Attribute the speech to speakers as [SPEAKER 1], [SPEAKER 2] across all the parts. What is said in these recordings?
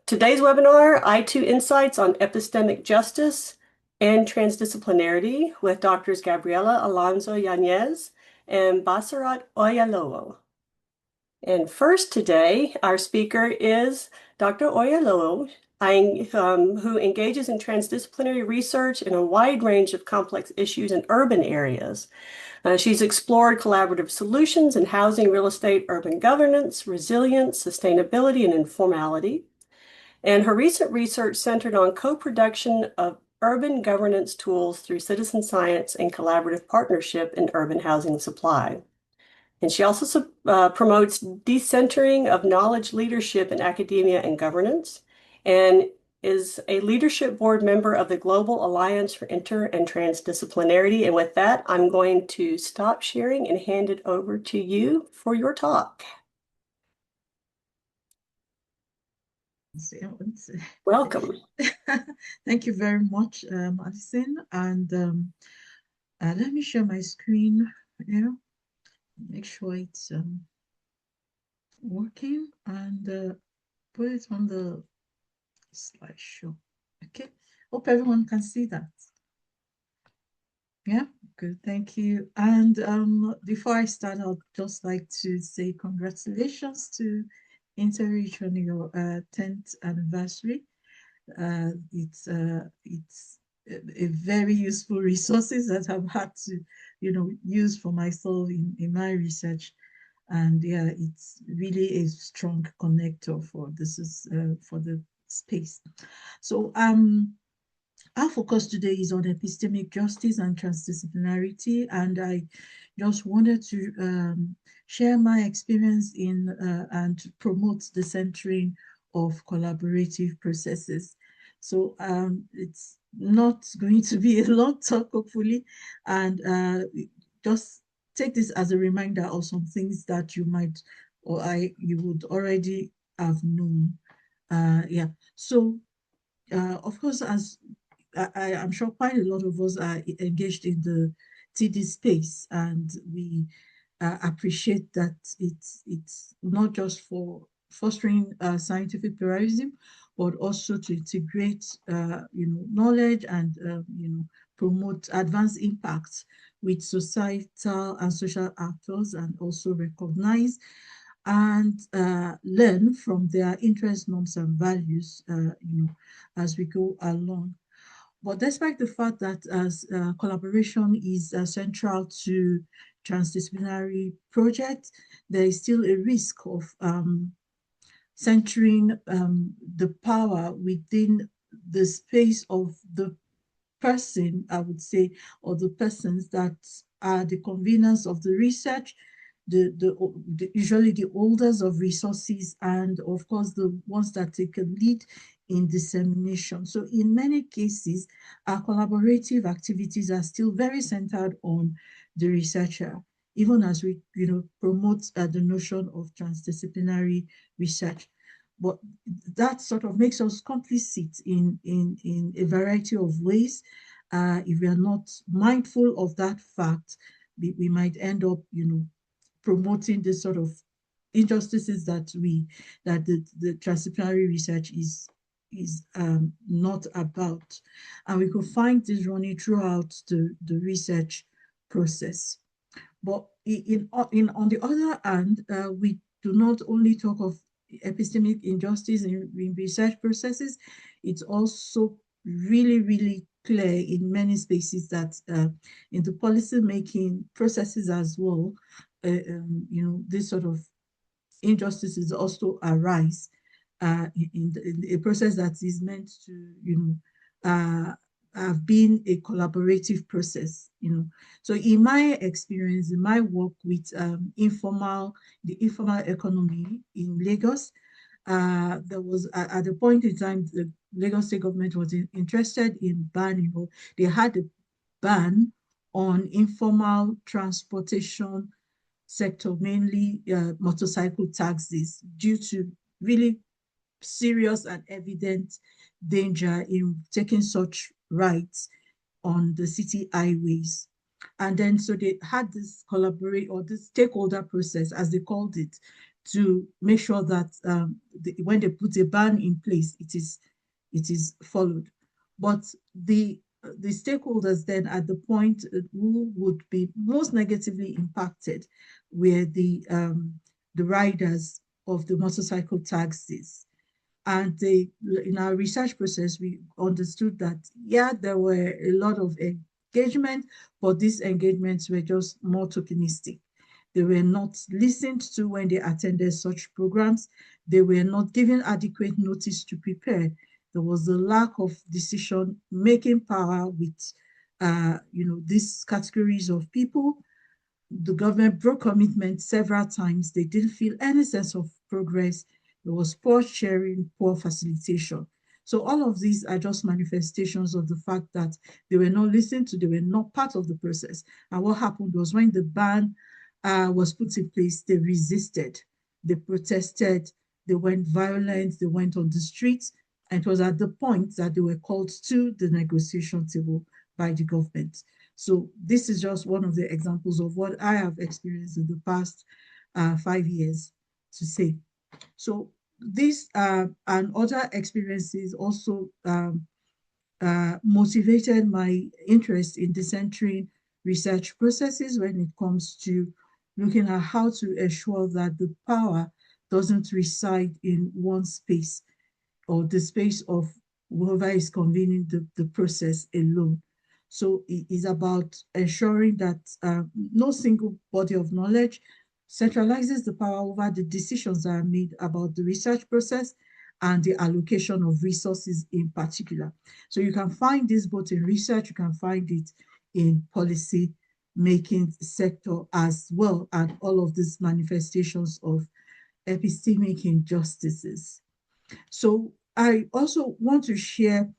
[SPEAKER 1] Today's webinar, I2 Insights on Epistemic Justice and Transdisciplinarity with Doctors Gabriela Alonso Yáñez and Basirat Oyalowo. And first today, our speaker is Dr. Oyalowo, who engages in transdisciplinary research in a wide range of complex issues in urban areas. She's explored collaborative solutions in housing, real estate, urban governance, resilience, sustainability, and informality. And her recent research centered on co-production of urban governance tools through citizen science and collaborative partnership in urban housing supply. And she also promotes decentering of knowledge leadership in academia and governance, and is a leadership board member of the Global Alliance for Inter and Transdisciplinarity. And with that, I'm going to stop sharing and hand it over to you for your talk. Welcome.
[SPEAKER 2] Thank you very much, Alison. And let me share my screen here. Make sure it's working, and put it on the slideshow. Okay. Hope everyone can see that. Yeah, good. Thank you. And before I start, I'd just like to say congratulations to Interreach on your 10th anniversary. It's a very useful resources that I've had to, use for myself in my research. And yeah, it's really a strong connector for for the space. So our focus today is on epistemic justice and transdisciplinarity, and I just wanted to share my experience in and promote the centering of collaborative processes. So it's not going to be a long talk, hopefully, and just take this as a reminder of some things that you might you would already have known. Yeah. So of course, as I'm sure quite a lot of us are engaged in the TD space, and we appreciate that it's not just for fostering scientific pluralism, but also to integrate knowledge and promote advanced impacts with societal and social actors, and also recognize and learn from their interests, norms, and values, as we go along. But despite the fact that as collaboration is central to transdisciplinary projects, there is still a risk of centering the power within the space of the person, I would say, or the persons that are the conveners of the research, usually the holders of resources, and of course the ones that take a lead in dissemination. So in many cases, our collaborative activities are still very centered on the researcher, even as we promote the notion of transdisciplinary research. But that sort of makes us complicit in a variety of ways. If we are not mindful of that fact, we might end up, promoting this sort of injustices that the transdisciplinary research is not about. And we could find this running throughout the research process. But on the other hand, we do not only talk of epistemic injustice in research processes. It's also really, really clear in many spaces that in the policy making processes as well, this sort of injustices also arise in a process that is meant to, have been a collaborative process, So in my experience, in my work with the informal economy in Lagos, there was at the point in time the Lagos state government was interested in banning, or they had a ban on informal transportation sector, mainly motorcycle taxis, due to really serious and evident danger in taking such rides on the city highways. And then so they had this collaborate or this stakeholder process, as they called it, to make sure that when they put a ban in place, it is followed. But the stakeholders then at the point who would be most negatively impacted were the riders of the motorcycle taxis. And in our research process, we understood that, yeah, there were a lot of engagement, but these engagements were just more tokenistic. They were not listened to when they attended such programs. They were not given adequate notice to prepare. There was a lack of decision-making power with, these categories of people. The government broke commitment several times. They didn't feel any sense of progress. There was poor sharing, poor facilitation. So all of these are just manifestations of the fact that they were not listened to, they were not part of the process. And what happened was when the ban was put in place, they resisted, they protested, they went violent, they went on the streets, and it was at the point that they were called to the negotiation table by the government. So this is just one of the examples of what I have experienced in the past 5 years to say. So this and other experiences also motivated my interest in decentering research processes when it comes to looking at how to ensure that the power doesn't reside in one space or the space of whoever is convening the process alone. So it is about ensuring that no single body of knowledge centralizes the power over the decisions that are made about the research process and the allocation of resources in particular. So you can find this both in research, you can find it in policy making sector as well, and all of these manifestations of epistemic injustices. So I also want to share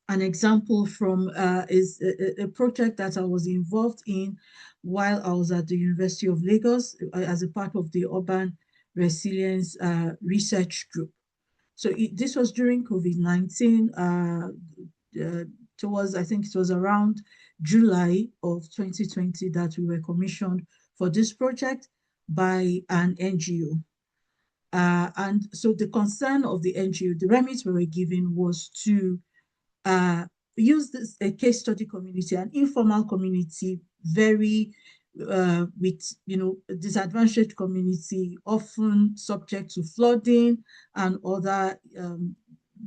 [SPEAKER 2] an example from a project that I was involved in while I was at the University of Lagos as a part of the Urban Resilience Research Group. So this was during COVID-19, I think it was around July of 2020 that we were commissioned for this project by an NGO. And so the concern of the NGO, the remit we were given was to use this a case study community, an informal community, very with disadvantaged community, often subject to flooding and other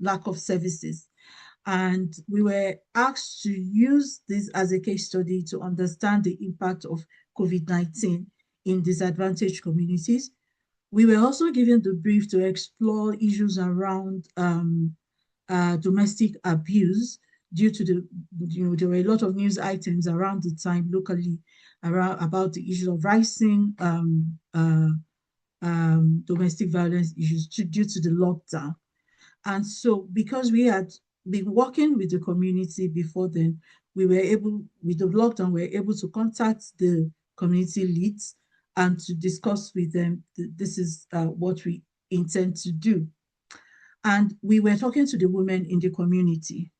[SPEAKER 2] lack of services. And we were asked to use this as a case study to understand the impact of COVID-19 in disadvantaged communities. We were also given the brief to explore issues around domestic abuse due to there were a lot of news items around the time locally about the issue of rising domestic violence issues due to the lockdown. And so because we had been working with the community before then, we were able, with the lockdown, we were able to contact the community leads and to discuss with them, this is what we intend to do. And we were talking to the women in the community.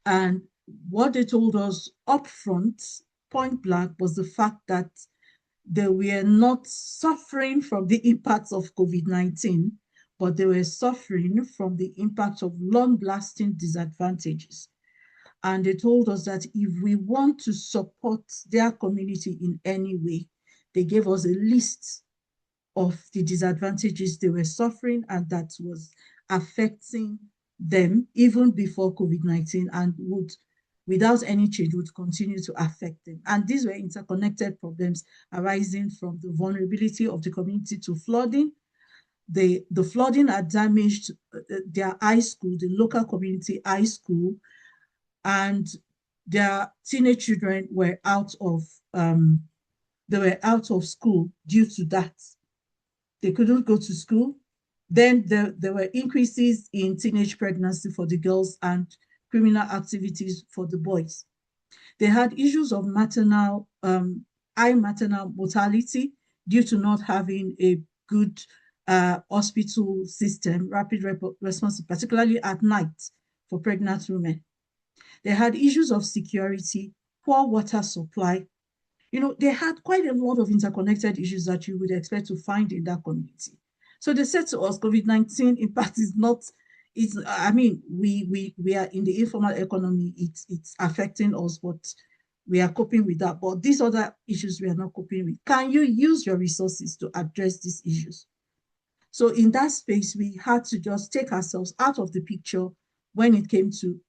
[SPEAKER 2] And what they told us upfront, point blank, was the fact that they were not suffering from the impacts of COVID-19, but they were suffering from the impact of long-lasting disadvantages. And they told us that if we want to support their community in any way, they gave us a list of the disadvantages they were suffering and that was affecting them even before COVID-19 and would, without any change, would continue to affect them. And these were interconnected problems arising from the vulnerability of the community to flooding. The flooding had damaged their high school, the local community high school, and their teenage children were out of school due to that. They couldn't go to school. Then there were increases in teenage pregnancy for the girls and criminal activities for the boys. They had issues of high maternal mortality due to not having a good hospital system, rapid response, particularly at night for pregnant women. They had issues of security, poor water supply, they had quite a lot of interconnected issues that you would expect to find in that community. So they said to us, COVID-19 impact is not, I mean, we are in the informal economy, it's affecting us, but we are coping with that. But these other issues we are not coping with. Can you use your resources to address these issues? So in that space, we had to just take ourselves out of the picture when it came to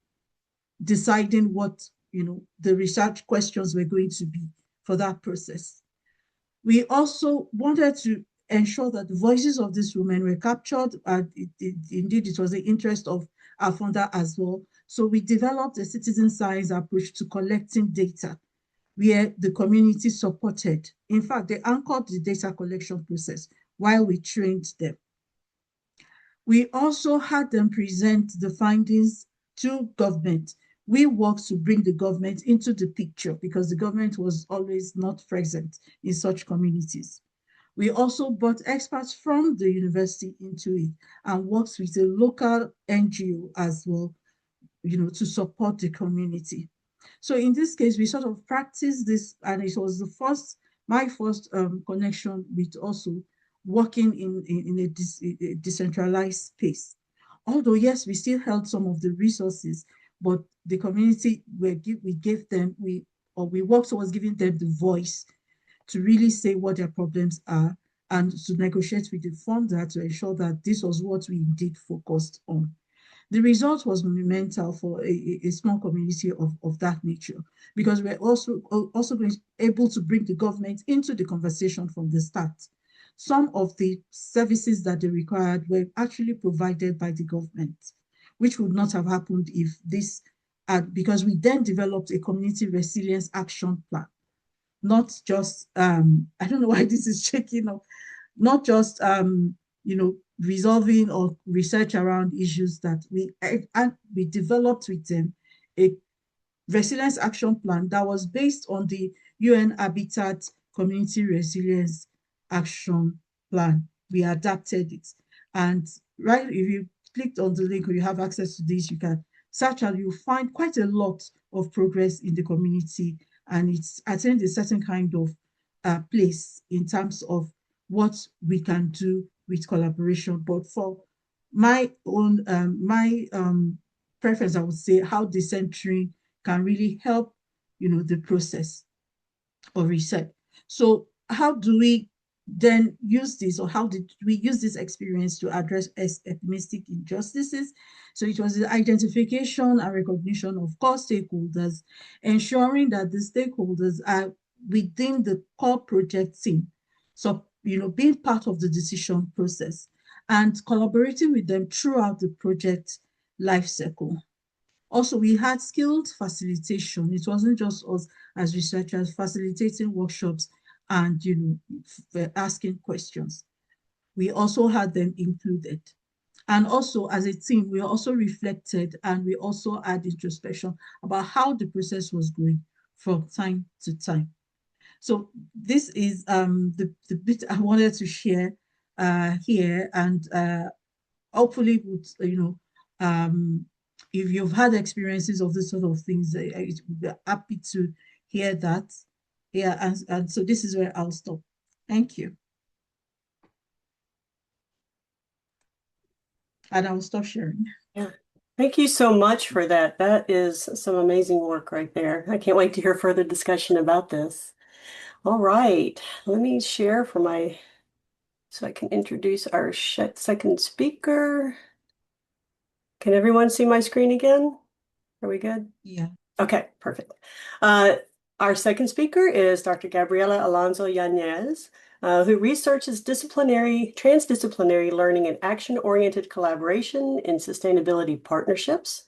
[SPEAKER 2] deciding what, the research questions were going to be for that process. We also wanted to ensure that the voices of these women were captured, and indeed it was the interest of our founder as well. So we developed a citizen science approach to collecting data where the community supported. In fact, they anchored the data collection process while we trained them. We also had them present the findings to government. We worked to bring the government into the picture because the government was always not present in such communities. We also brought experts from the university into it and worked with a local NGO as well, to support the community. So in this case, we sort of practiced this, and it was my first connection with also working in a decentralized space. Although, yes, we still held some of the resources, but the community, we gave them, we worked towards giving them the voice to really say what their problems are and to negotiate with the funder to ensure that this was what we indeed focused on. The result was monumental for a small community of that nature, because we're also able to bring the government into the conversation from the start. Some of the services that they required were actually provided by the government, which would not have happened if this because we then developed a community resilience action plan, not just, I don't know why this is shaking up, not just, resolving or research around issues that we developed with them, a resilience action plan that was based on the UN Habitat Community Resilience Action Plan. We adapted it. And right, if you clicked on the link or you have access to this, you can search and you'll find quite a lot of progress in the community, and it's attained a certain kind of place in terms of what we can do with collaboration. But for my own, preference, I would say how decentering can really help, the process of research. So how do we then use this, or how did we use this experience to address epistemic injustices? So it was the identification and recognition of core stakeholders, ensuring that the stakeholders are within the core project team. So, being part of the decision process and collaborating with them throughout the project life cycle. Also, we had skilled facilitation. It wasn't just us as researchers facilitating workshops and, asking questions. We also had them included. And also, as a team, we also reflected and we also had introspection about how the process was going from time to time. So this is the bit I wanted to share here, and hopefully would, if you've had experiences of this sort of things, we're happy to hear that. Yeah, and so this is where I'll stop. Thank you. And I'll stop sharing.
[SPEAKER 1] Yeah. Thank you so much for that. That is some amazing work right there. I can't wait to hear further discussion about this. All right, let me share so I can introduce our second speaker. Can everyone see my screen again? Are we good?
[SPEAKER 2] Yeah.
[SPEAKER 1] Okay, perfect. Our second speaker is Dr. Gabriela Alonso Yáñez, who researches transdisciplinary learning and action-oriented collaboration in sustainability partnerships.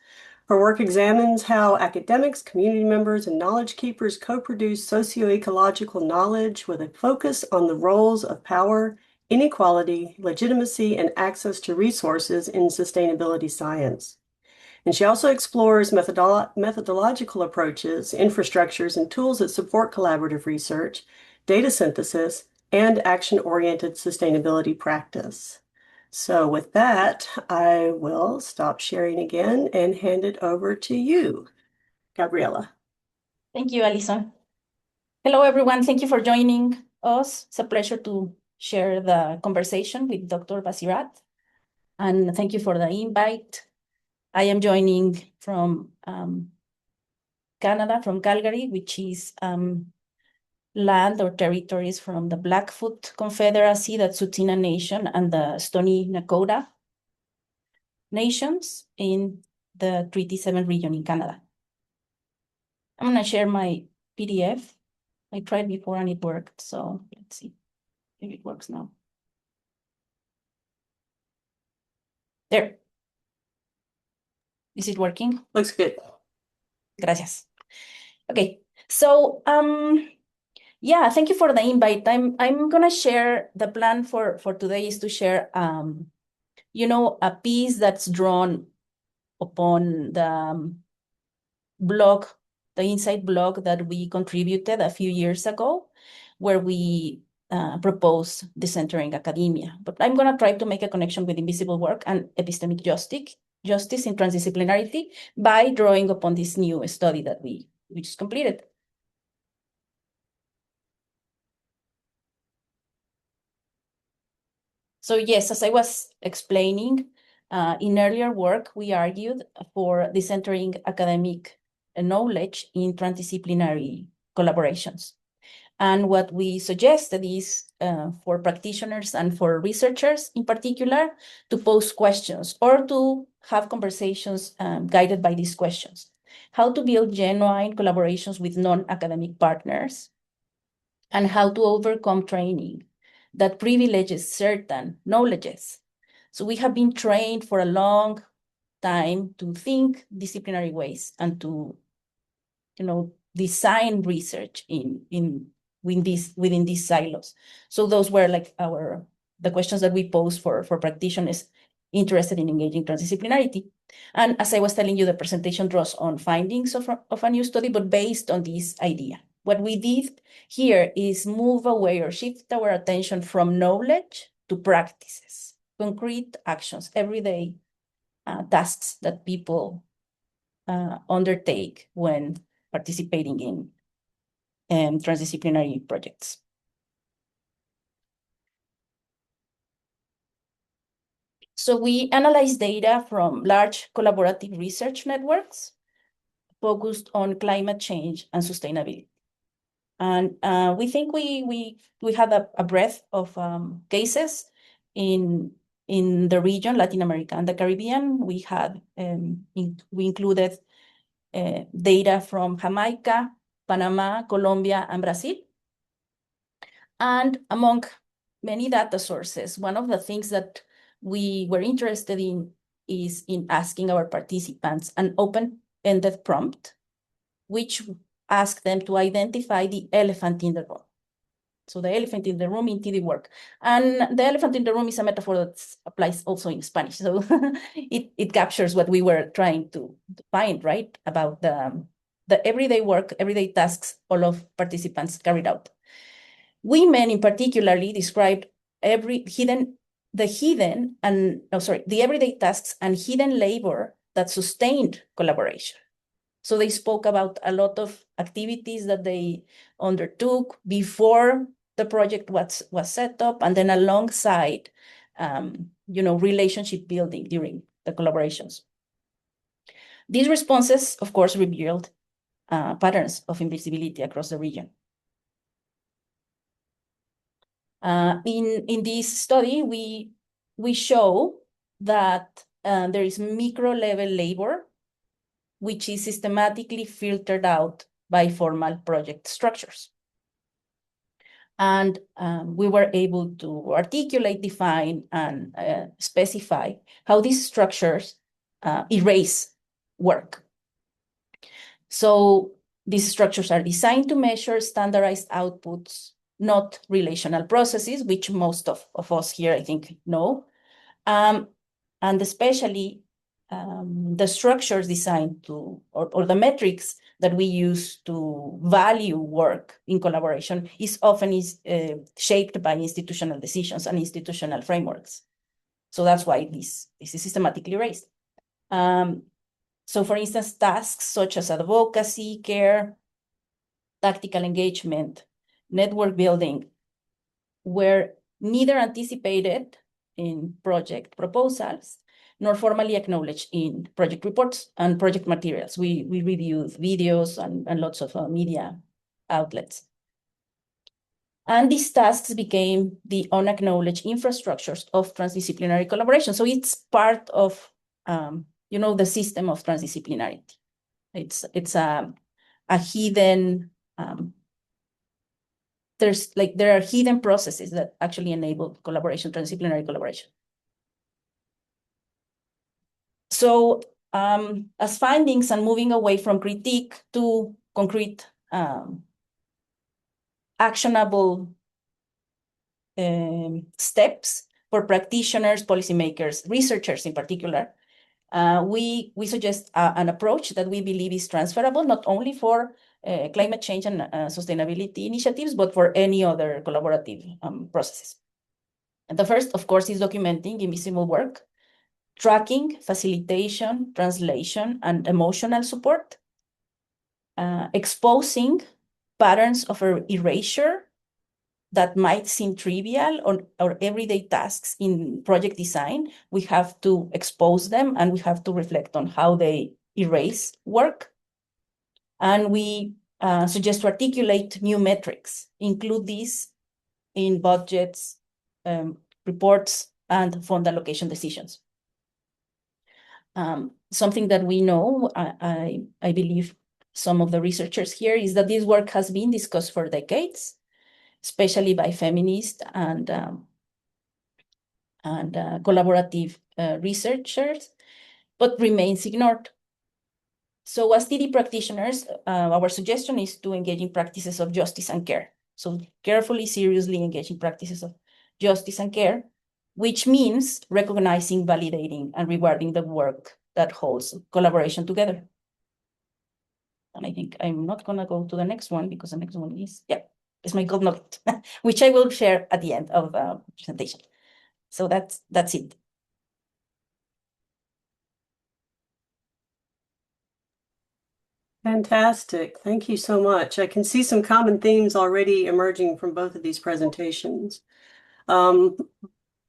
[SPEAKER 1] Her work examines how academics, community members, and knowledge keepers co-produce socio-ecological knowledge with a focus on the roles of power, inequality, legitimacy, and access to resources in sustainability science. And she also explores methodological approaches, infrastructures, and tools that support collaborative research, data synthesis, and action-oriented sustainability practice. So with that, I will stop sharing again and hand it over to you, Gabriela.
[SPEAKER 3] Thank you, Alison. Hello, everyone. Thank you for joining us. It's a pleasure to share the conversation with Dr. Basirat. And thank you for the invite. I am joining from Canada, from Calgary, which is land or territories from the Blackfoot Confederacy, the Tsuut'ina Nation, and the Stoney Nakoda nations in the Treaty 7 region in Canada. I'm going to share my PDF. I tried before and it worked, so let's see if it works now. There. Is it working?
[SPEAKER 1] Looks good.
[SPEAKER 3] Gracias. Okay, so yeah, thank you for the invite. I'm gonna share the plan for today is to share a piece that's drawn upon the blog, the Insight blog that we contributed a few years ago, where we propose decentering academia. But I'm gonna try to make a connection with invisible work and epistemic justice in transdisciplinarity by drawing upon this new study that we just completed. So yes, as I was explaining, in earlier work, we argued for decentering academic knowledge in transdisciplinary collaborations. And what we suggested is for practitioners and for researchers in particular to pose questions or to have conversations guided by these questions. How to build genuine collaborations with non-academic partners, and how to overcome training that privileges certain knowledges. So we have been trained for a long time to think disciplinary ways and to, design research within these silos. So those were like the questions that we posed for practitioners interested in engaging transdisciplinarity. And as I was telling you, the presentation draws on findings of a new study, but based on this idea. What we did here is move away or shift our attention from knowledge to practices, concrete actions, everyday tasks that people undertake when participating in transdisciplinary projects. So we analyze data from large collaborative research networks focused on climate change and sustainability. And we think we had a breadth of cases in the region, Latin America and the Caribbean. We had we included data from Jamaica, Panama, Colombia, and Brazil. And among many data sources, one of the things that we were interested in is in asking our participants an open-ended prompt, which asked them to identify the elephant in the room. So the elephant in the room in TD work. And the elephant in the room is a metaphor that applies also in Spanish. So it captures what we were trying to find, right? About the everyday work, everyday tasks all of participants carried out. Women in particularly described the everyday tasks and hidden labor that sustained collaboration. So they spoke about a lot of activities that they undertook before the project was set up, and then alongside, relationship building during the collaborations. These responses, of course, revealed patterns of invisibility across the region. In this study, we show that there is micro-level labor, which is systematically filtered out by formal project structures. And we were able to articulate, define, and specify how these structures erase work. So these structures are designed to measure standardized outputs, not relational processes, which most of us here, I think, know. And especially the structures designed to, or the metrics that we use to value work in collaboration is often shaped by institutional decisions and institutional frameworks. So that's why this is systematically raised. So for instance, tasks such as advocacy, care, tactical engagement, network building, were neither anticipated in project proposals nor formally acknowledged in project reports and project materials. We reviewed videos and lots of media outlets. And these tasks became the unacknowledged infrastructures of transdisciplinary collaboration. So it's part of, the system of transdisciplinarity. It's a hidden, there are hidden processes that actually enable collaboration, transdisciplinary collaboration. So as findings and moving away from critique to concrete actionable steps for practitioners, policymakers, researchers in particular, we suggest an approach that we believe is transferable, not only for climate change and sustainability initiatives, but for any other collaborative processes. And the first, of course, is documenting invisible work, tracking, facilitation, translation, and emotional support, exposing patterns of erasure that might seem trivial or everyday tasks in project design. We have to expose them and we have to reflect on how they erase work. And we suggest to articulate new metrics, include these in budgets, reports, and fund allocation decisions. Something that we know, I believe some of the researchers here, is that this work has been discussed for decades, especially by feminist and collaborative researchers, but remains ignored. So as TD practitioners, our suggestion is to engage in practices of justice and care. So carefully, seriously engage in practices of justice and care, which means recognizing, validating, and rewarding the work that holds collaboration together. And I think I'm not going to go to the next one because the next one is, it's my gold nugget, which I will share at the end of the presentation. So that's it.
[SPEAKER 1] Fantastic. Thank you so much. I can see some common themes already emerging from both of these presentations. But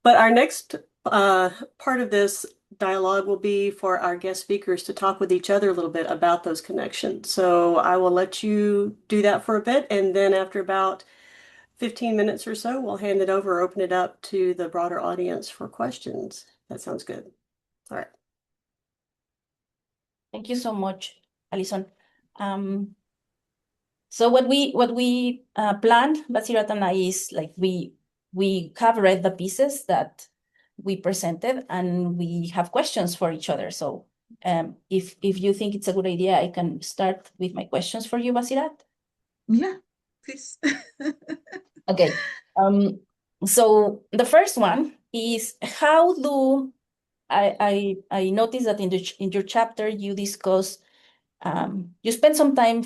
[SPEAKER 1] our next part of this dialogue will be for our guest speakers to talk with each other a little bit about those connections. So I will let you do that for a bit, and then after about 15 minutes or so, we'll hand it over, open it up to the broader audience for questions. That sounds good. All right.
[SPEAKER 3] Thank you so much, Alison. So what we planned, Basirat and I, is like we have read the pieces that we presented and we have questions for each other. So if you think it's a good idea, I can start with my questions for you, Basirat.
[SPEAKER 2] Yeah, please.
[SPEAKER 3] Okay. So the first one is, how do I noticed that in your chapter you discuss you spend some time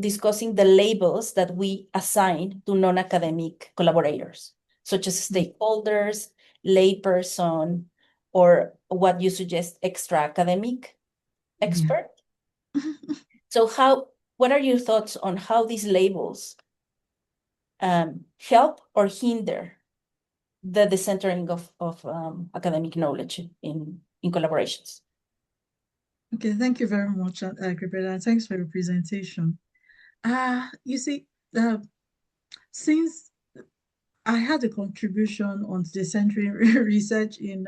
[SPEAKER 3] discussing the labels that we assign to non-academic collaborators, such as stakeholders, layperson, or what you suggest, extra-academic expert. So what are your thoughts on how these labels help or hinder the decentering of academic knowledge in collaborations?
[SPEAKER 2] Okay, thank you very much, Gabriela. Thanks for your presentation. You see, since I had a contribution on decentering research in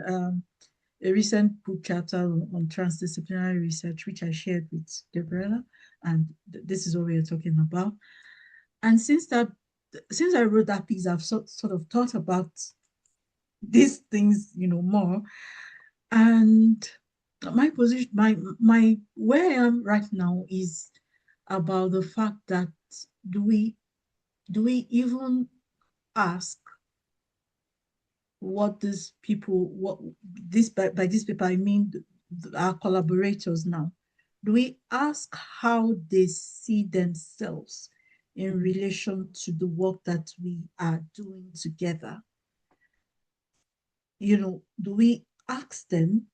[SPEAKER 2] a recent book chapter on transdisciplinary research, which I shared with Gabriela, and this is what we are talking about. And since I wrote that piece, I've sort of thought about these things, more. And my position, my where I am right now is about the fact that do we even ask what these people, by these people I mean our collaborators now, do we ask how they see themselves in relation to the work that we are doing together? Do we ask them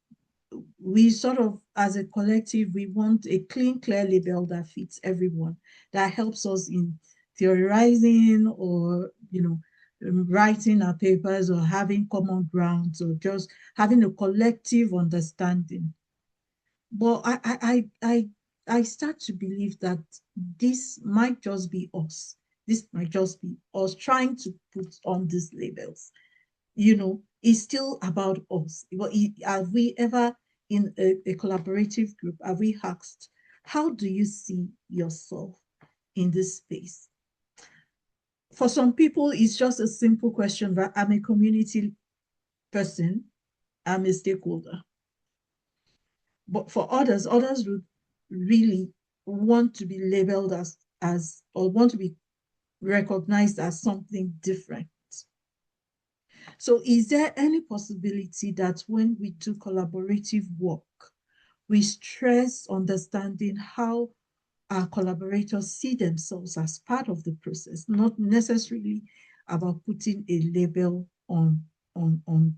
[SPEAKER 2] we sort of, as a collective, we want a clean, clear label that fits everyone, that helps us in theorizing or, writing our papers or having common grounds or just having a collective understanding. But I start to believe that this might just be us. This might just be us trying to put on these labels. It's still about us. Have we ever, in a collaborative group, have we asked, how do you see yourself in this space? For some people, it's just a simple question that I'm a community person, I'm a stakeholder. But for others would really want to be labeled as or want to be recognized as something different. So is there any possibility that when we do collaborative work, we stress understanding how our collaborators see themselves as part of the process, not necessarily about putting a label on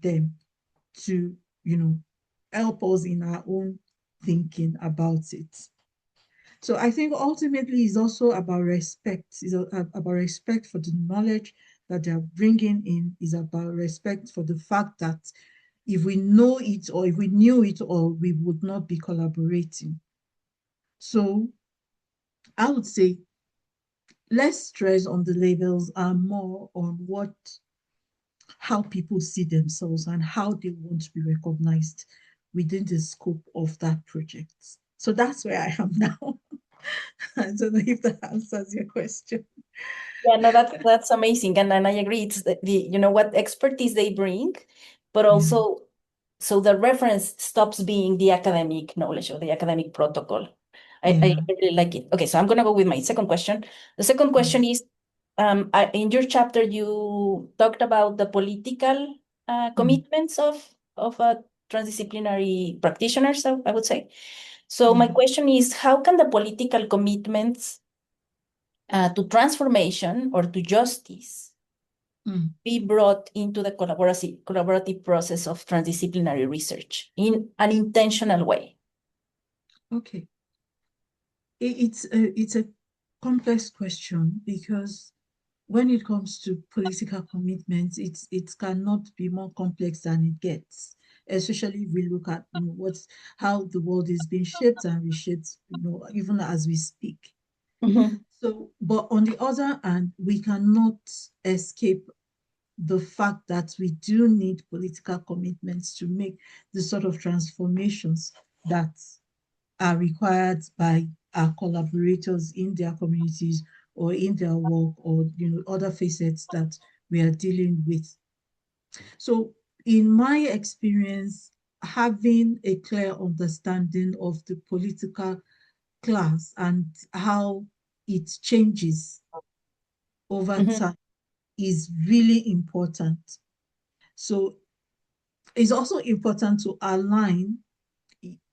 [SPEAKER 2] them to, help us in our own thinking about it? So I think ultimately it's also about respect. It's about respect for the knowledge that they're bringing in. Is about respect for the fact that if we know it or if we knew it all, we would not be collaborating. So I would say less stress on the labels and more on how people see themselves and how they want to be recognized within the scope of that project. So that's where I am now. I don't know if that answers your question.
[SPEAKER 3] Yeah, no, that's amazing, and I agree. It's what expertise they bring, but also so the reference stops being the academic knowledge or the academic protocol. I really like it. Okay, so I'm gonna go with my second question. The second question is, in your chapter you talked about the political commitments of transdisciplinary practitioners, I would say. So my question is, how can the political commitments to transformation or to justice be brought into the collaborative process of transdisciplinary research in an intentional way?
[SPEAKER 2] Okay. It's a complex question, because when it comes to political commitments, it cannot be more complex than it gets, especially if we look at how the world is being shaped and reshaped, even as we speak. So, but on the other hand, we cannot escape the fact that we do need political commitments to make the sort of transformations that are required by our collaborators in their communities or in their work, or other facets that we are dealing with. So in my experience, having a clear understanding of the political class and how it changes over time is really important. So it's also important to align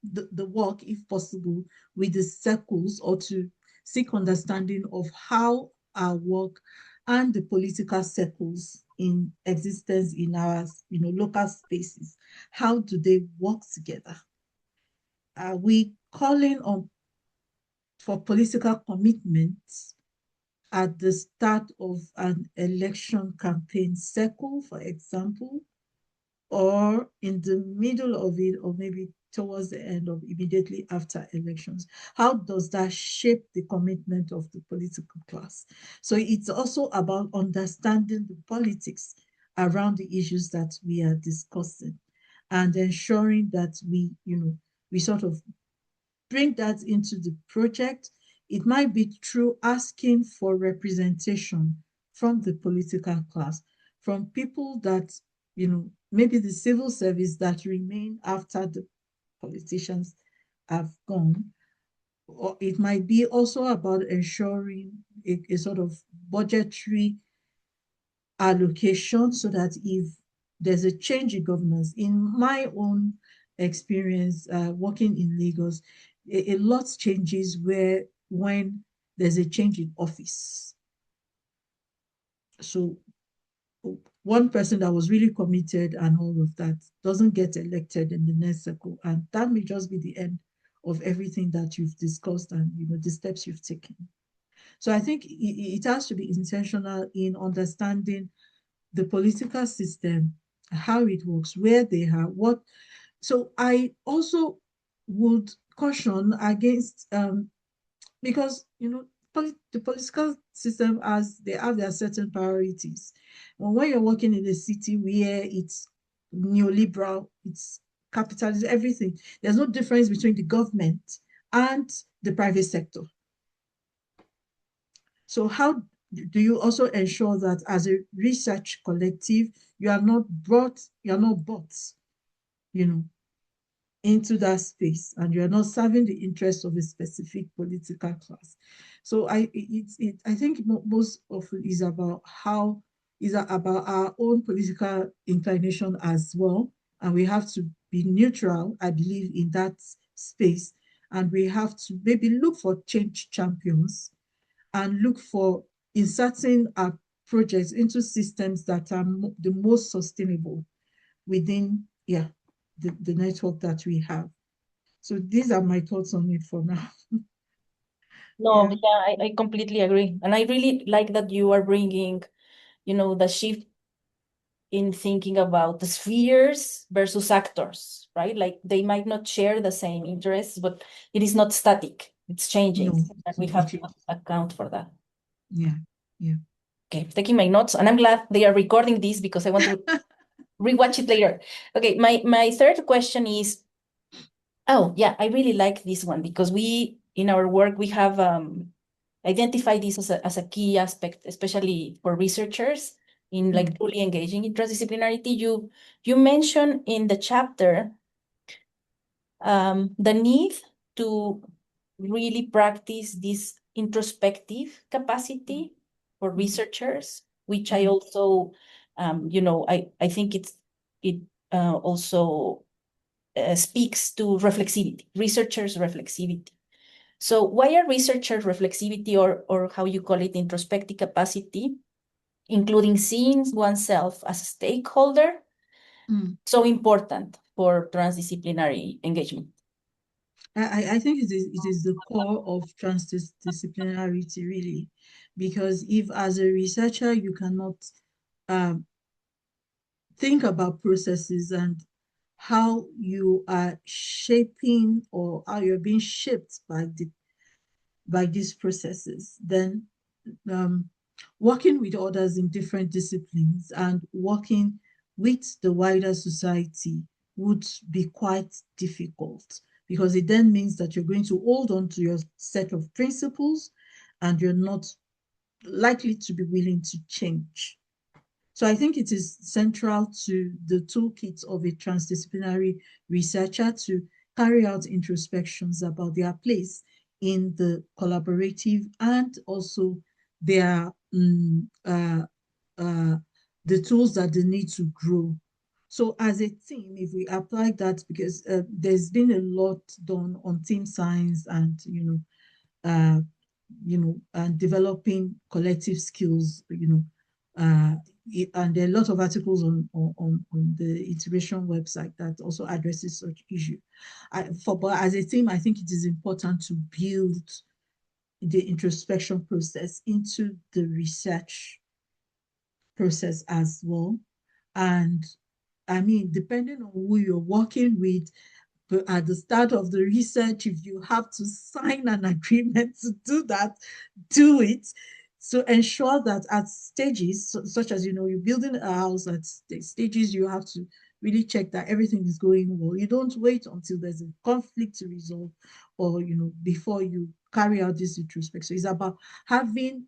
[SPEAKER 2] the work, if possible, with the circles, or to seek understanding of how our work and the political circles in existence in our local spaces, how do they work together? Are we calling on for political commitments at the start of an election campaign cycle, for example, or in the middle of it, or maybe towards the end of immediately after elections? How does that shape the commitment of the political class? So it's also about understanding the politics around the issues that we are discussing, and ensuring that we sort of bring that into the project. It might be through asking for representation from the political class, from people that, maybe the civil service that remain after the politicians have gone. Or it might be also about ensuring a sort of budgetary allocation, so that if there's a change in governance, in my own experience working in Lagos, a lot changes when there's a change in office. So one person that was really committed and all of that doesn't get elected in the next circle, and that may just be the end of everything that you've discussed and the steps you've taken. So I think it has to be intentional in understanding the political system, how it works, where they are, what. So I also would caution against because the political system they have their certain priorities. And when you're working in a city where it's neoliberal, it's capitalism, everything, there's no difference between the government and the private sector. So how do you also ensure that as a research collective, you are not bought, into that space, and you're not serving the interests of a specific political class? So I think most of it is about about our own political inclination as well, and we have to be neutral, I believe, in that space, and we have to maybe look for change champions and look for inserting our projects into systems that are the most sustainable within the network that we have. So these are my thoughts on it for now.
[SPEAKER 3] No, yeah, I completely agree. And I really like that you are bringing, the shift in thinking about the spheres versus actors, right? Like they might not share the same interests, but it is not static. It's changing.
[SPEAKER 2] No,
[SPEAKER 3] and we have to account for that.
[SPEAKER 2] Yeah.
[SPEAKER 3] Okay, taking my notes, and I'm glad they are recording this because I want to rewatch it later. Okay, my third question is, oh yeah, I really like this one because in our work we have identified this as a key aspect, especially for researchers in like truly engaging in transdisciplinarity. You mentioned in the chapter the need to really practice this introspective capacity for researchers, which I also, I think it also speaks to reflexivity, researchers' reflexivity. So why are researchers' reflexivity, or how you call it, introspective capacity, including seeing oneself as a stakeholder, so important for transdisciplinary engagement?
[SPEAKER 2] I think it is the core of transdisciplinarity, really, because if as a researcher you cannot think about processes and how you are shaping or how you're being shaped by these processes, then working with others in different disciplines and working with the wider society would be quite difficult, because it then means that you're going to hold on to your set of principles and you're not likely to be willing to change. So I think it is central to the toolkit of a transdisciplinary researcher to carry out introspections about their place in the collaborative and also their the tools that they need to grow. So as a team, if we apply that, because there's been a lot done on team science and and developing collective skills, and there are a lot of articles on the Integration website that also addresses such issue. But as a team, I think it is important to build the introspection process into the research process as well. And I mean, depending on who you're working with, but at the start of the research, if you have to sign an agreement to do that, do it. So ensure that at stages, such as, you're building a house, at stages, you have to really check that everything is going well. You don't wait until there's a conflict to resolve or, before you carry out this introspection. So it's about having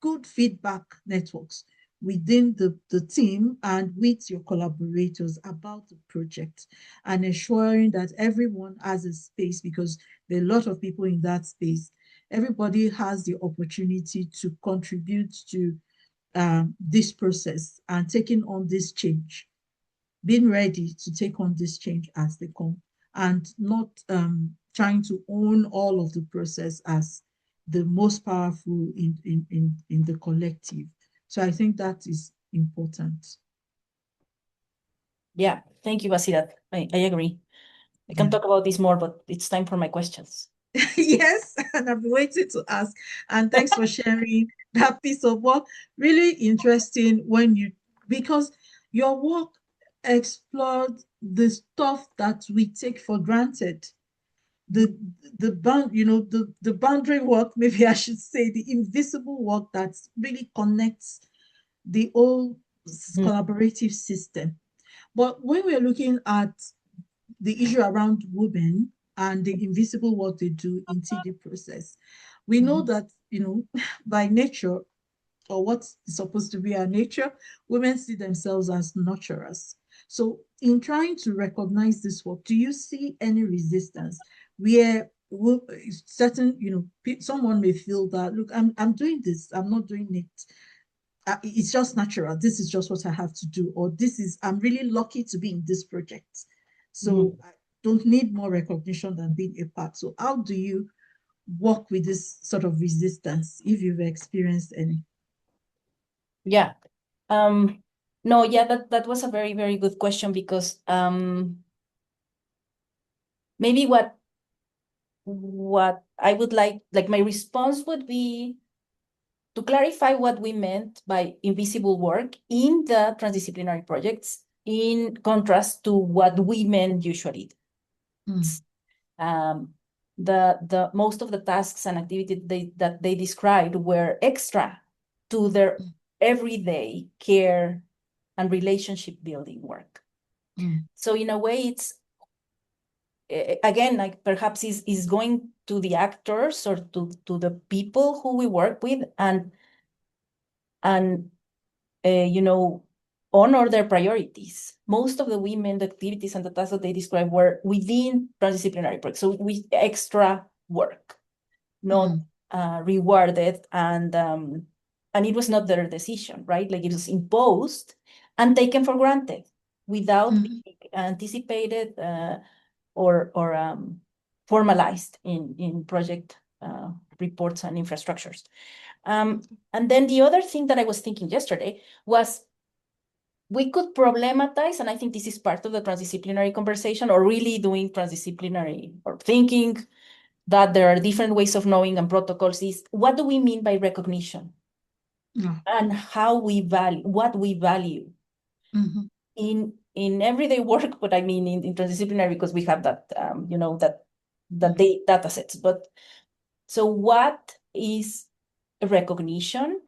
[SPEAKER 2] good feedback networks within the team and with your collaborators about the project, and ensuring that everyone has a space, because there are a lot of people in that space. Everybody has the opportunity to contribute to this process and taking on this change, being ready to take on this change as they come, and not trying to own all of the process as the most powerful in the collective. So I think that is important.
[SPEAKER 3] Yeah, thank you, Basirat. I agree. I can
[SPEAKER 2] Yeah.
[SPEAKER 3] talk about this more, but it's time for my questions.
[SPEAKER 2] Yes, and I've been waiting to ask. And thanks for sharing that piece of work. Really interesting because your work explored the stuff that we take for granted. The the boundary work, maybe I should say, the invisible work that really connects the whole collaborative system. But when we're looking at the issue around women and the invisible work they do in TD process, we know that, by nature, or what's supposed to be our nature, women see themselves as nurturers. So in trying to recognize this work, do you see any resistance where certain, someone may feel that, look, I'm doing this, I'm not doing it. It's just natural. This is just what I have to do. Or I'm really lucky to be in this project. So I don't need more recognition than being a part. So how do you work with this sort of resistance, if you've experienced any?
[SPEAKER 3] Yeah. No, yeah, that was a very, very good question because maybe what I would like my response would be to clarify what we meant by invisible work in the transdisciplinary projects in contrast to what women usually do. The most of the tasks and activities that they described were extra to their everyday care and relationship building work. So in a way, it's again, like perhaps is going to the actors or to the people who we work with and honor their priorities. Most of the women activities and the tasks that they described were within transdisciplinary work, so with extra work, not rewarded, and it was not their decision, right? Like it was imposed and taken for granted without being anticipated or formalized in project reports and infrastructures. And then the other thing that I was thinking yesterday was we could problematize, and I think this is part of the transdisciplinary conversation, or really doing transdisciplinary or thinking that there are different ways of knowing and protocols, is what do we mean by recognition? And how we value, what we value in everyday work, but I mean in transdisciplinary, because we have that, that data sets. But so what is recognition?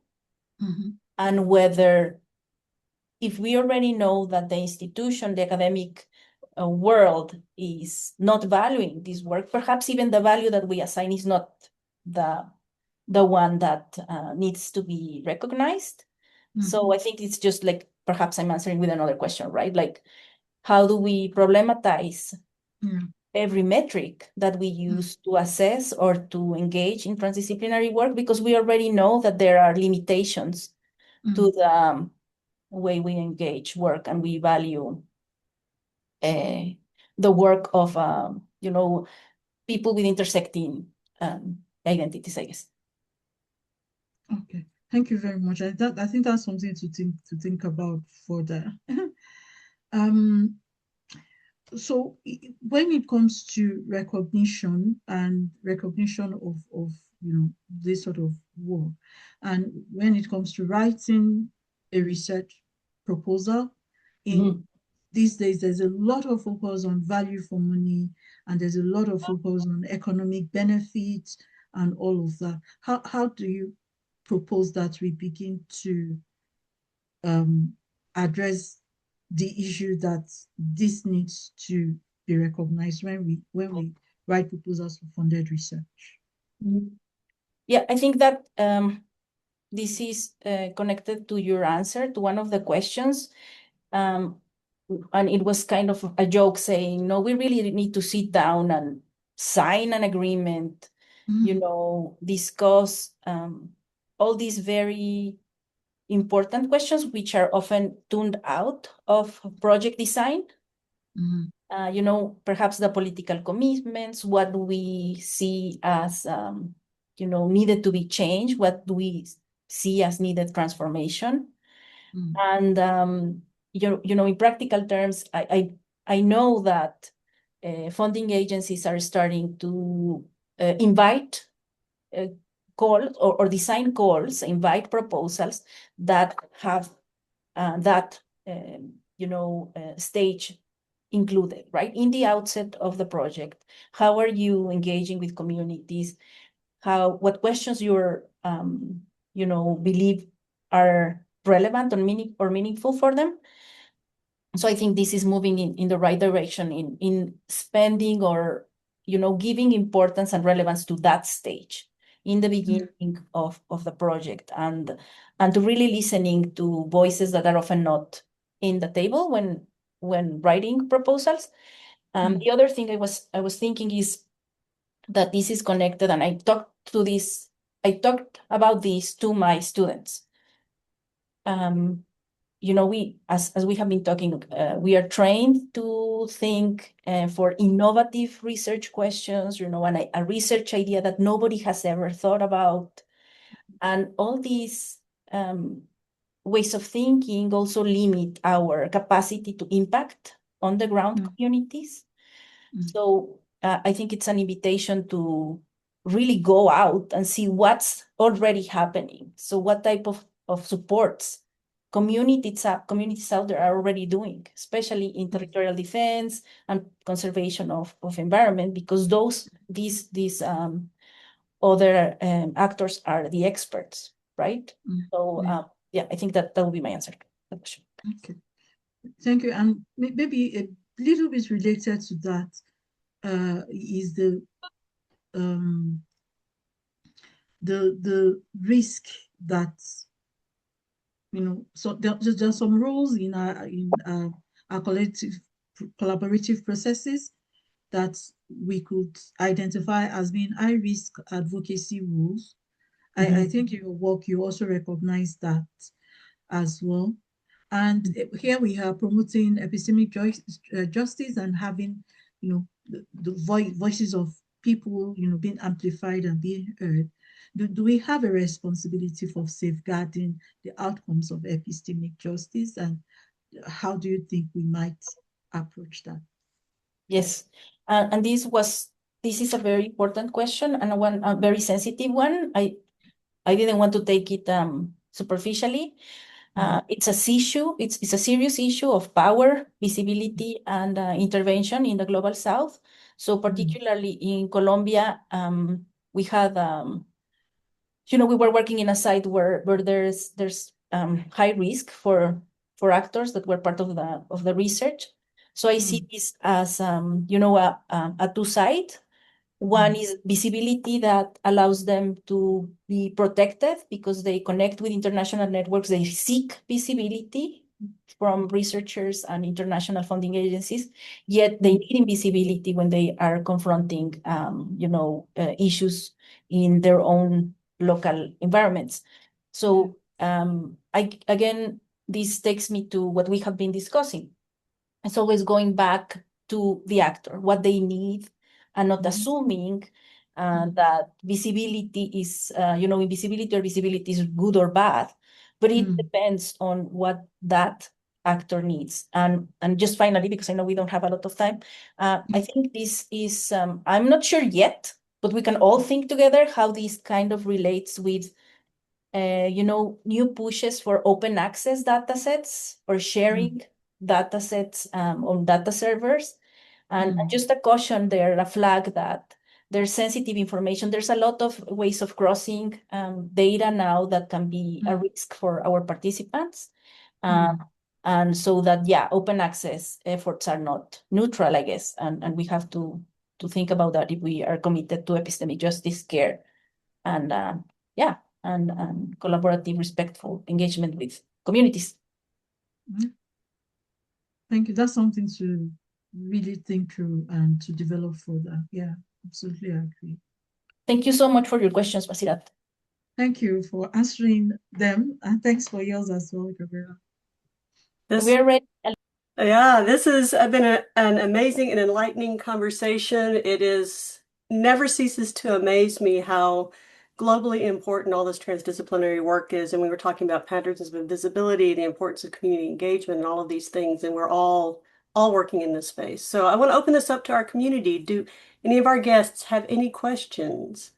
[SPEAKER 3] And whether, if we already know that the institution, the academic world is not valuing this work, perhaps even the value that we assign is not the one that needs to be recognized. So I think it's just like, perhaps I'm answering with another question, right? Like, how do we problematize every metric that we use to assess or to engage in transdisciplinary work? Because we already know that there are limitations to the way we engage work, and we value the work of people with intersecting identities, I guess.
[SPEAKER 2] Okay, thank you very much. I think that's something to think about further. So when it comes to recognition and recognition of this sort of work, and when it comes to writing a research proposal, in these days there's a lot of focus on value for money, and there's a lot of focus on economic benefits and all of that. How do you propose that we begin to address the issue that this needs to be recognized when we write proposals for funded research?
[SPEAKER 3] Yeah, I think that this is connected to your answer to one of the questions. And it was kind of a joke saying, no, we really need to sit down and sign an agreement, discuss all these very important questions, which are often tuned out of project design. Perhaps the political commitments, what do we see as, needed to be changed, what do we see as needed transformation. And in practical terms, I know that funding agencies are starting to invite calls or design calls, invite proposals that have that stage included, right? In the outset of the project, how are you engaging with communities? What questions you're believe are relevant or meaningful for them? So I think this is moving in the right direction in spending or giving importance and relevance to that stage in the beginning of the project, and to really listening to voices that are often not in the table when writing proposals. The other thing I was thinking is that this is connected, and I talked about this to my students. We, as we have been talking, we are trained to think for innovative research questions, and a research idea that nobody has ever thought about. And all these ways of thinking also limit our capacity to impact on the ground communities. So I think it's an invitation to really go out and see what's already happening. So what type of supports communities out there are already doing, especially in territorial defense and conservation of environment, because these other actors are the experts, right? So yeah, I think that would be my answer to the question.
[SPEAKER 2] Okay, thank you. And maybe a little bit related to that is the risk that so there's some rules in our collective collaborative processes that we could identify as being high risk advocacy rules. I think in your work you also recognize that as well. And here we are promoting epistemic justice and having the voices of people being amplified and being heard. Do we have a responsibility for safeguarding the outcomes of epistemic justice, and how do you think we might approach that?
[SPEAKER 3] Yes, and this is a very important question, and a very sensitive one. I didn't want to take it superficially. It's a serious issue of power, visibility, and intervention in the global South. So particularly in Colombia, we had we were working in a site where there's high risk for actors that were part of the research. So I see this as a two-side. One is visibility that allows them to be protected because they connect with international networks. They seek visibility from researchers and international funding agencies, yet they need invisibility when they are confronting issues in their own local environments. So again, this takes me to what we have been discussing. It's always going back to the actor, what they need, and not assuming that visibility is, invisibility or visibility is good or bad, but it depends on what that actor needs. And just finally, because I know we don't have a lot of time, I think this is, I'm not sure yet, but we can all think together how this kind of relates with new pushes for open access data sets or sharing data sets on data servers. And just a caution there, a flag that there's sensitive information. There's a lot of ways of crossing data now that can be a risk for our participants. And so that, yeah, open access efforts are not neutral, I guess. And we have to think about that if we are committed to epistemic justice care and and collaborative, respectful engagement with communities.
[SPEAKER 2] Thank you. That's something to really think through and to develop further. Yeah, absolutely, I agree.
[SPEAKER 3] Thank you so much for your questions, Basirat.
[SPEAKER 2] Thank you for answering them, and thanks for yours as well, Gabriela.
[SPEAKER 3] We're ready.
[SPEAKER 1] Yeah, this has been an amazing and enlightening conversation. It never ceases to amaze me how globally important all this transdisciplinary work is, and we were talking about patterns of invisibility, the importance of community engagement, and all of these things, and we're all working in this space. So I want to open this up to our community. Do any of our guests have any questions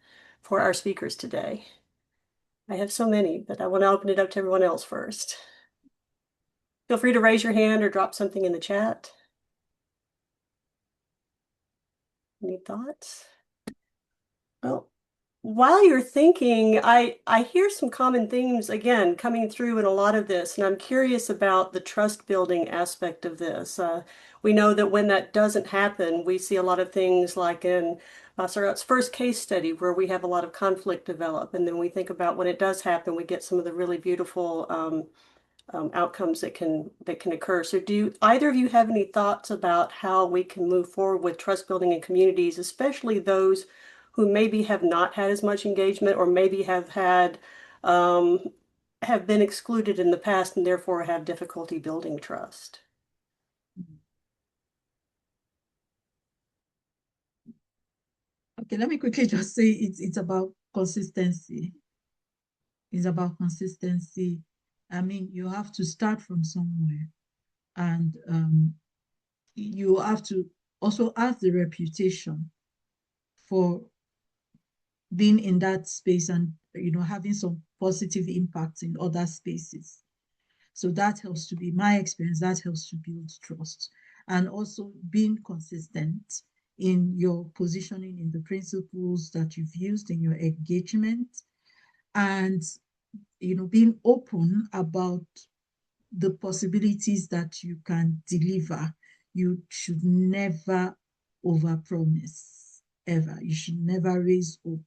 [SPEAKER 1] for our speakers today? I have so many, but I want to open it up to everyone else first. Feel free to raise your hand or drop something in the chat. Any thoughts? Well, while you're thinking, I hear some common themes again coming through in a lot of this, and I'm curious about the trust building aspect of this. We know that when that doesn't happen, we see a lot of things like in Basirat's first case study where we have a lot of conflict develop, and then we think about when it does happen, we get some of the really beautiful outcomes that can occur. So do either of you have any thoughts about how we can move forward with trust building in communities, especially those who maybe have not had as much engagement or maybe have been excluded in the past and therefore have difficulty building trust?
[SPEAKER 2] Okay, let me quickly just say it's about consistency. It's about consistency. I mean, you have to start from somewhere, and you have to also have the reputation for being in that space and, you know, having some positive impact in other spaces. So that helps to be my experience, that helps to build trust. And also being consistent in your positioning, in the principles that you've used in your engagement, and, you know, being open about the possibilities that you can deliver. You should never overpromise, ever. You should never raise hope.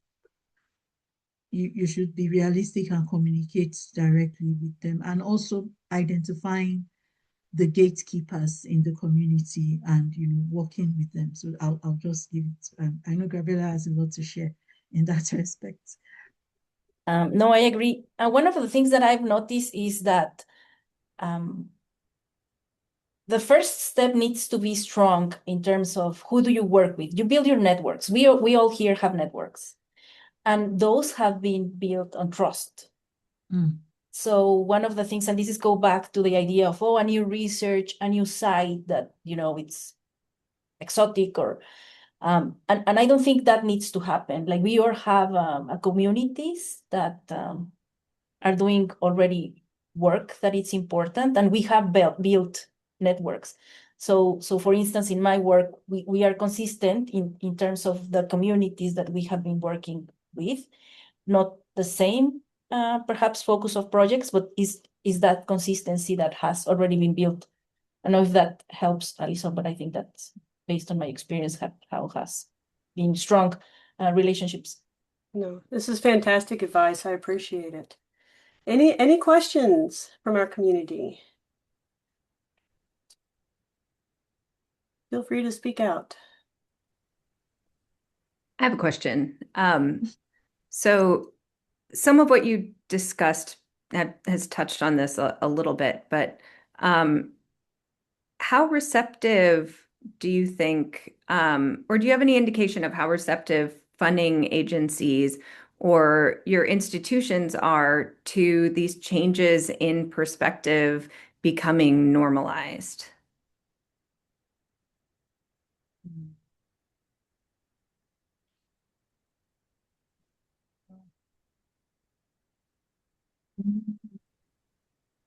[SPEAKER 2] You should be realistic and communicate directly with them, and also identifying the gatekeepers in the community and, you know, working with them. So I'll just give it. I know Gabriela has a lot to share in that respect.
[SPEAKER 3] No, I agree. And one of the things that I've noticed is that the first step needs to be strong in terms of who do you work with. You build your networks. We all here have networks, and those have been built on trust. So one of the things, and this is go back to the idea of, a new research, a new site that, you know, it's exotic or, and I don't think that needs to happen. Like we all have communities that are doing already work that it's important, and we have built networks. So for instance, in my work, we are consistent in terms of the communities that we have been working with, not the same perhaps focus of projects, but is that consistency that has already been built. I don't know if that helps, Alison, but I think that's based on my experience how has been strong relationships.
[SPEAKER 1] No, this is fantastic advice. I appreciate it. Any questions from our community? Feel free to speak out.
[SPEAKER 4] I have a question. So some of what you discussed has touched on this a little bit, but how receptive do you think, or do you have any indication of how receptive funding agencies or your institutions are to these changes in perspective becoming normalized?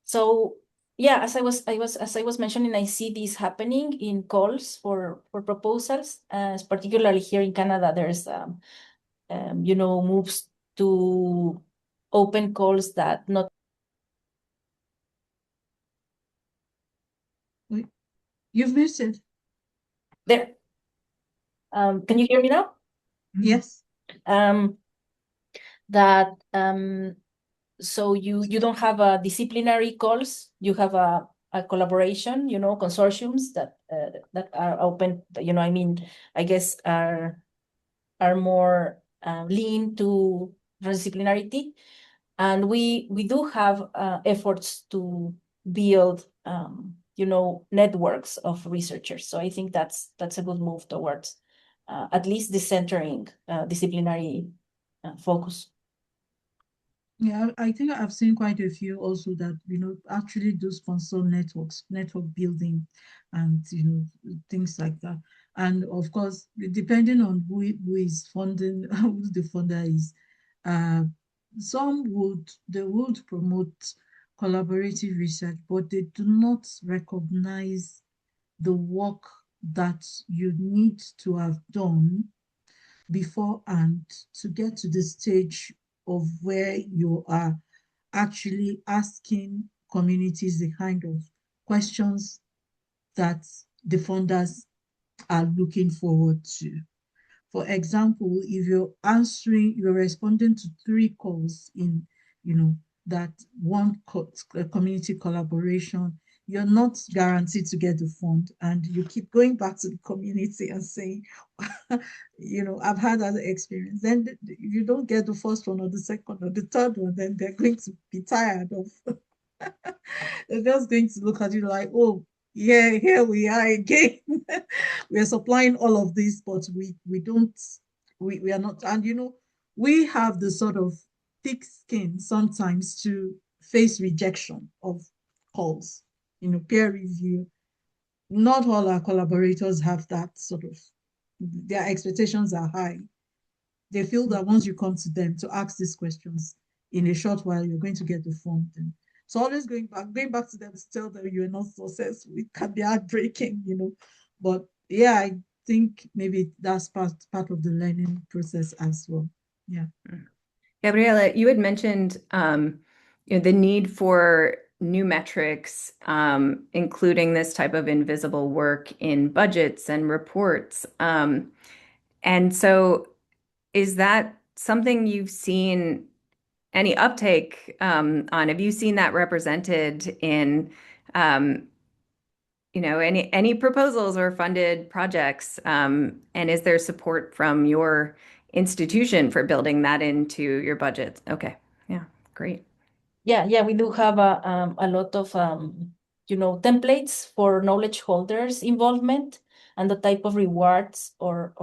[SPEAKER 3] So yeah, as I was mentioning, I see this happening in calls for proposals, particularly here in Canada. There's you know, moves to open calls that not.
[SPEAKER 2] You've muted.
[SPEAKER 3] There. Can you hear me now?
[SPEAKER 2] Yes.
[SPEAKER 3] That so you don't have disciplinary calls. You have a collaboration, you know, consortiums that are open. You know, I mean, I guess are more lean to transdisciplinarity, and we do have efforts to build you know, networks of researchers. So I think that's a good move towards at least decentering disciplinary focus.
[SPEAKER 2] Yeah, I think I've seen quite a few also that, actually do sponsor network building and, things like that. And of course, depending on who is funding, who the funder is, uh, they would promote collaborative research, but they do not recognize the work that you need to have done beforehand to get to the stage of where you are actually asking communities the kind of questions that the funders are looking forward to. For example, if you're responding to 3 calls in, that one community collaboration, you're not guaranteed to get the fund, and you keep going back to the community and saying, I've had other experience. Then if you don't get the first one or the second or the third one, then they're going to be tired of. They're just going to look at you like, oh, yeah, here we are again. We are supplying all of this, but we are not. And we have the sort of thick skin sometimes to face rejection of calls, peer review. Not all our collaborators have that sort of, their expectations are high. They feel that once you come to them to ask these questions in a short while, you're going to get the funding. So always going back to them to tell them you're not successful, it can be heartbreaking, But yeah, I think maybe that's part of the learning process as well. Yeah.
[SPEAKER 4] Gabriela, you had mentioned the need for new metrics, including this type of invisible work in budgets and reports. And so is that something you've seen any uptake on? Have you seen that represented in any proposals or funded projects? And is there support from your institution for building that into your budget? Okay, yeah, great.
[SPEAKER 3] Yeah, we do have a lot of templates for knowledge holders involvement and the type of rewards or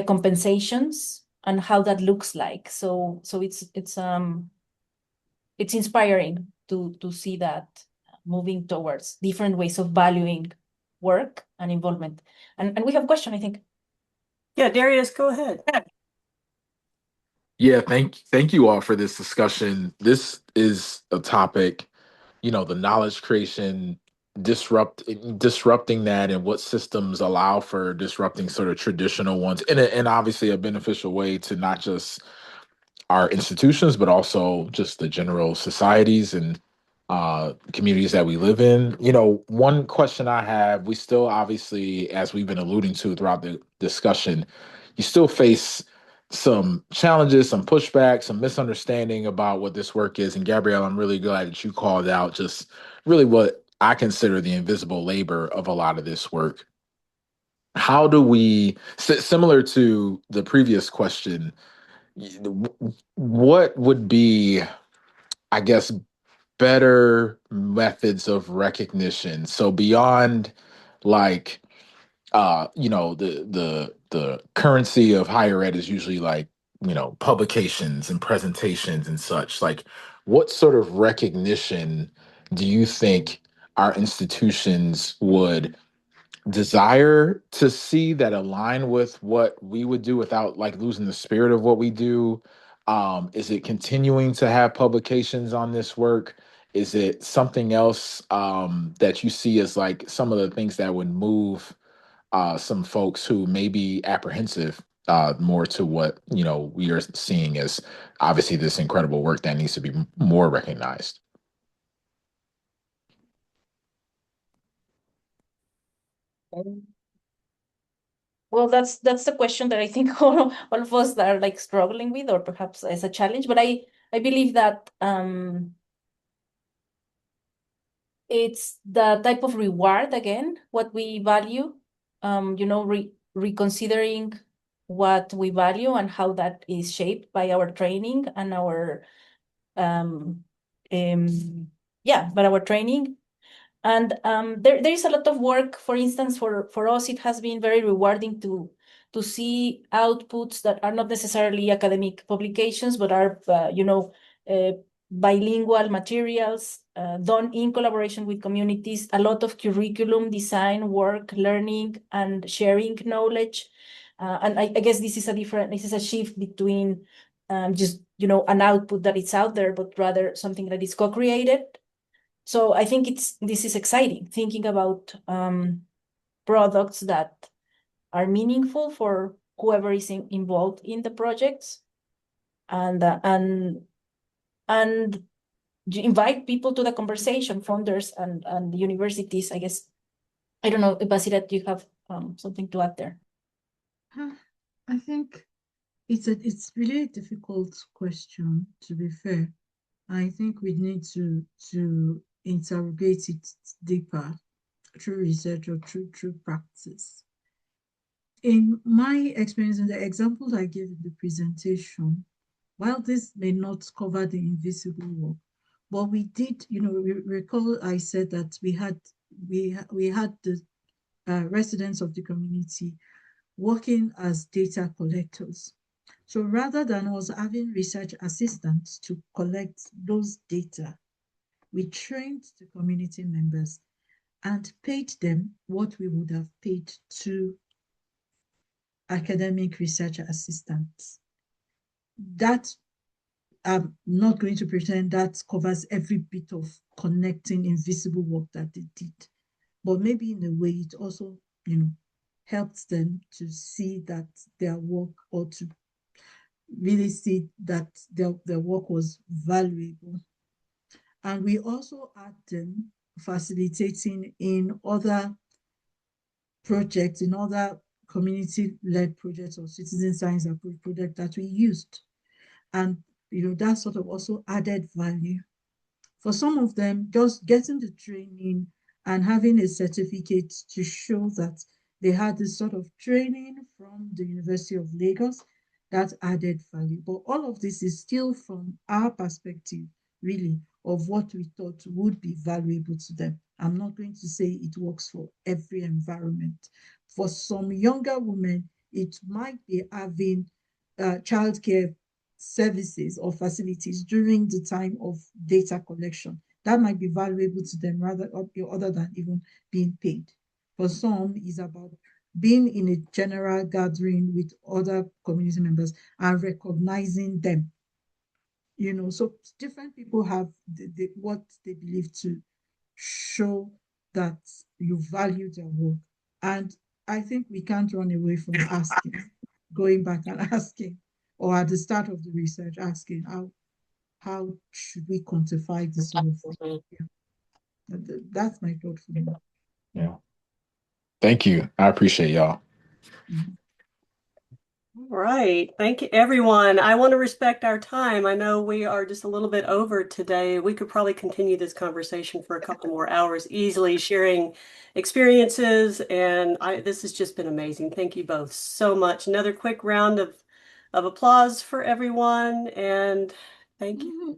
[SPEAKER 3] compensations and how that looks like. So it's inspiring to see that moving towards different ways of valuing work and involvement. And we have a question, I think.
[SPEAKER 1] Yeah, Darius, go ahead.
[SPEAKER 5] Yeah, thank you all for this discussion. This is a topic, the knowledge creation, disrupting that, and what systems allow for disrupting sort of traditional ones, and obviously a beneficial way to not just our institutions, but also just the general societies and communities that we live in. One question I have, we still obviously, as we've been alluding to throughout the discussion, you still face some challenges, some pushback, some misunderstanding about what this work is. And Gabrielle, I'm really glad that you called out just really what I consider the invisible labor of a lot of this work. How do we, similar to the previous question, what would be, I guess, better methods of recognition? So beyond like the currency of higher ed is usually like, publications and presentations and such. Like, what sort of recognition do you think our institutions would desire to see that align with what we would do without like losing the spirit of what we do? Is it continuing to have publications on this work? Is it something else that you see as like some of the things that would move some folks who may be apprehensive more to what we are seeing as obviously this incredible work that needs to be more recognized?
[SPEAKER 3] Well, that's the question that I think all of us are like struggling with, or perhaps as a challenge. But I believe that it's the type of reward again, what we value, reconsidering what we value and how that is shaped by our training and our by our training. And there is a lot of work. For instance, for us, it has been very rewarding to to see outputs that are not necessarily academic publications, but are, bilingual materials done in collaboration with communities, a lot of curriculum design, work, learning, and sharing knowledge. And I guess this is a shift between just, an output that is out there, but rather something that is co-created. So I think this is exciting, thinking about products that are meaningful for whoever is involved in the projects, and invite people to the conversation, funders and universities, I guess. I don't know, Basirat, do you have something to add there?
[SPEAKER 2] I think it's really a difficult question, to be fair. I think we need to interrogate it deeper through research or through practice. In my experience, in the examples I gave in the presentation, while this may not cover the invisible work, but we did, recall I said that we had the residents of the community working as data collectors. So rather than us having research assistants to collect those data, we trained the community members and paid them what we would have paid to academic research assistants. That, I'm not going to pretend that covers every bit of connecting invisible work that they did, but maybe in a way it also, helped them to see that their work, or to really see that their work was valuable. And we also had them facilitating in other projects, in other community-led projects or citizen science approach projects that we used. And that sort of also added value. For some of them, just getting the training and having a certificate to show that they had this sort of training from the University of Lagos, that added value. But all of this is still from our perspective, really, of what we thought would be valuable to them. I'm not going to say it works for every environment. For some younger women, it might be having childcare services or facilities during the time of data collection. That might be valuable to them other than even being paid. For some, it's about being in a general gathering with other community members and recognizing them. So different people have what they believe to show that you value their work. And I think we can't run away from asking, going back and asking, or at the start of the research, asking how should we quantify this sort of thing? Yeah. That's my thought for now.
[SPEAKER 5] Yeah. Thank you. I appreciate y'all.
[SPEAKER 2] Mhm.
[SPEAKER 1] All right. Thank you, everyone. I want to respect our time. I know we are just a little bit over today. We could probably continue this conversation for a couple more hours easily, sharing experiences. And this has just been amazing. Thank you both so much. Another quick round of applause for everyone. And thank you.